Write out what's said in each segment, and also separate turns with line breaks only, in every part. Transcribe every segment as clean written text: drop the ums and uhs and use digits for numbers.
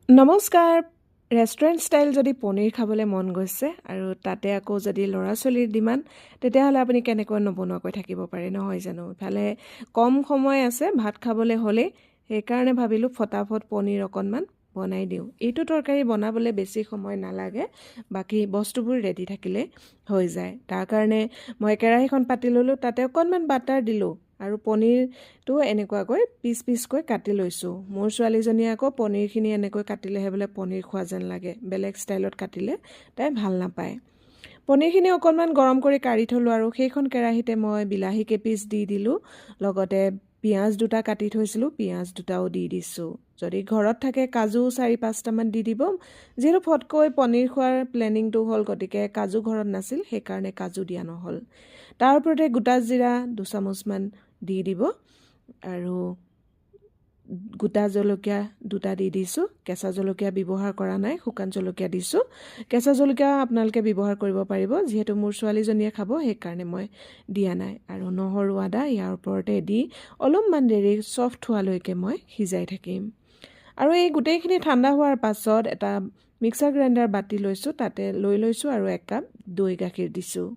নমস্কাৰ restaurant style যদি পনীৰ খাবলৈ মন গৈছে আৰু তাতে আকৌ যদি ল'ৰা ছোৱালীৰ ডিমাণ্ড তেতিয়াহ'লে আপুনি কেনেকৈ নবনোৱাকৈ থাকিব পাৰে নহয় জানো ইফালে কম সময় আছে ভাত খাবলৈ হ'লে সেইকাৰণে ভাবিলোঁ ফটাফট পনীৰ অকণমান বনাই দিওঁ এইটো তৰকাৰী বনাবলৈ বেছি সময় নালাগে বাকী বস্তুবোৰ ৰেডি থাকিলে হৈ যায় তাৰ কাৰণে মই কেৰাহীখন পাতি ল'লোঁ তাতে অকণমান বাটাৰ দিলোঁ আৰু পনীৰটো এনেকুৱাকৈ পিচকৈ কাটি লৈছোঁ মোৰ ছোৱালীজনীয়ে আকৌ পনীৰখিনি এনেকৈ কাটিলেহে বোলে পনীৰ খোৱা যেন লাগে বেলেগ ষ্টাইলত কাটিলে তাই ভাল নাপায় পনীৰখিনি অকণমান গৰম কৰি কাঢ়ি থলোঁ আৰু সেইখন কেৰাহীতে মই বিলাহী কেইপিচ দি দিলোঁ লগতে পিঁয়াজ দুটা কাটি থৈছিলোঁ পিঁয়াজ দুটাও দি দিছোঁ যদি ঘৰত থাকে কাজু 4-5টামান দি দিব যিহেতু ফটকৈ পনীৰ খোৱাৰ প্লেনিংটো হ'ল গতিকে কাজু ঘৰত নাছিল সেইকাৰণে কাজু দিয়া নহ'ল তাৰ ওপৰতে গোটা জিৰা 2 চামুচমান দি দিব আৰু গোটা জলকীয়া দুটা দি দিছোঁ কেঁচা জলকীয়া ব্যৱহাৰ কৰা নাই শুকান জলকীয়া দিছোঁ কেঁচা জলকীয়া আপোনালোকে ব্যৱহাৰ কৰিব পাৰিব যিহেতু মোৰ ছোৱালীজনীয়ে খাব সেইকাৰণে মই দিয়া নাই আৰু নহৰু আদা ইয়াৰ ওপৰতে দি অলপমান দেৰি ছফ্ট হোৱালৈকে মই সিজাই থাকিম আৰু এই গোটেইখিনি ঠাণ্ডা হোৱাৰ পাছত এটা মিক্সাৰ গ্ৰাইণ্ডাৰ বাতি লৈছোঁ তাতে লৈছোঁ আৰু 1 কাপ দৈ গাখীৰ দিছোঁ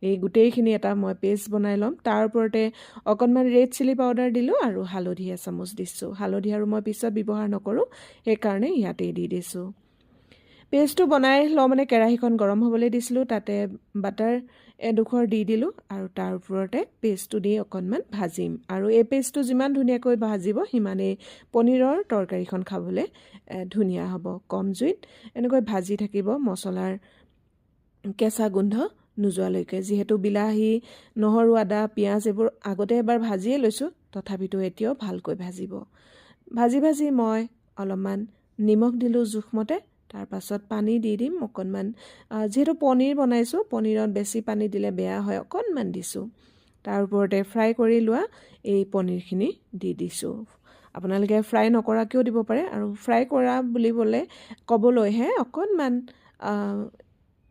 এই গোটেইখিনি এটা মই পেষ্ট বনাই ল'ম তাৰ ওপৰতে অকণমান ৰেড চিলি পাউডাৰ দিলোঁ আৰু হালধি এচামুচ দিছোঁ হালধি আৰু মই পিছত ব্যৱহাৰ নকৰোঁ সেইকাৰণে ইয়াতেই দি দিছোঁ পেষ্টটো বনাই লওঁ মানে কেৰাহীখন গৰম হ'বলৈ দিছিলোঁ তাতে বাটাৰ এডোখৰ দি দিলোঁ আৰু তাৰ ওপৰতে পেষ্টটো দি অকণমান ভাজিম আৰু এই পেষ্টটো যিমান ধুনীয়াকৈ ভাজিব সিমানেই পনীৰৰ তৰকাৰীখন খাবলৈ ধুনীয়া হ'ব কম জুইত এনেকৈ ভাজি থাকিব মছলাৰ কেঁচা গোন্ধ নোযোৱালৈকে যিহেতু বিলাহী নহৰু আদা পিঁয়াজ এইবোৰ আগতে এবাৰ ভাজিয়ে লৈছোঁ তথাপিতো এতিয়াও ভালকৈ ভাজি মই অলপমান নিমখ দিলোঁ জোখমতে তাৰ পাছত পানী দি দিম অকণমান যিহেতু পনীৰ বনাইছোঁ পনীৰত বেছি পানী দিলে বেয়া হয় অকণমান দিছোঁ তাৰ ওপৰতে ফ্ৰাই কৰি লোৱা এই পনীৰখিনি দি দিছোঁ আপোনালোকে ফ্ৰাই নকৰাকৈও দিব পাৰে আৰু ফ্ৰাই কৰা বুলিবলৈ ক'বলৈহে অকণমান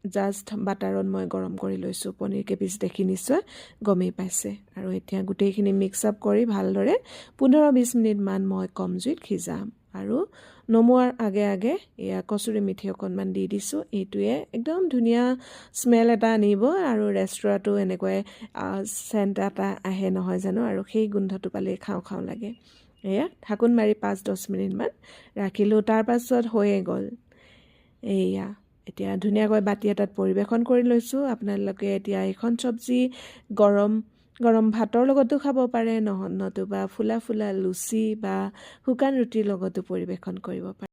জাষ্ট বাটাৰত মই গৰম কৰি লৈছোঁ পনীৰ কেইপিচ দেখি নিশ্চয় গমেই পাইছে আৰু এতিয়া গোটেইখিনি মিক্স আপ কৰি ভালদৰে 15-20 মিনিটমান মই কম জুইত সিজাম আৰু নমোৱাৰ আগে এয়া কচুৰি মেথি অকণমান দি দিছোঁ এইটোৱে একদম ধুনীয়া স্মেল এটা আনিব আৰু ৰেষ্টুৰাটো এনেকৈ চেণ্ট এটা আহে নহয় জানো আৰু সেই গোন্ধটো পালে খাওঁ লাগে এয়া ঢাকোন মাৰি 5-10 মিনিটমান ৰাখিলোঁ তাৰ পাছত হৈয়ে গ'ল এয়া এতিয়া ধুনীয়াকৈ বাতি এটাত পৰিৱেশন কৰি লৈছোঁ আপোনালোকে এতিয়া এইখন চব্জি গৰম ভাতৰ লগতো খাব পাৰে নতুবা ফুলা লুচি বা শুকান ৰুটিৰ লগতো পৰিৱেশন কৰিব পাৰে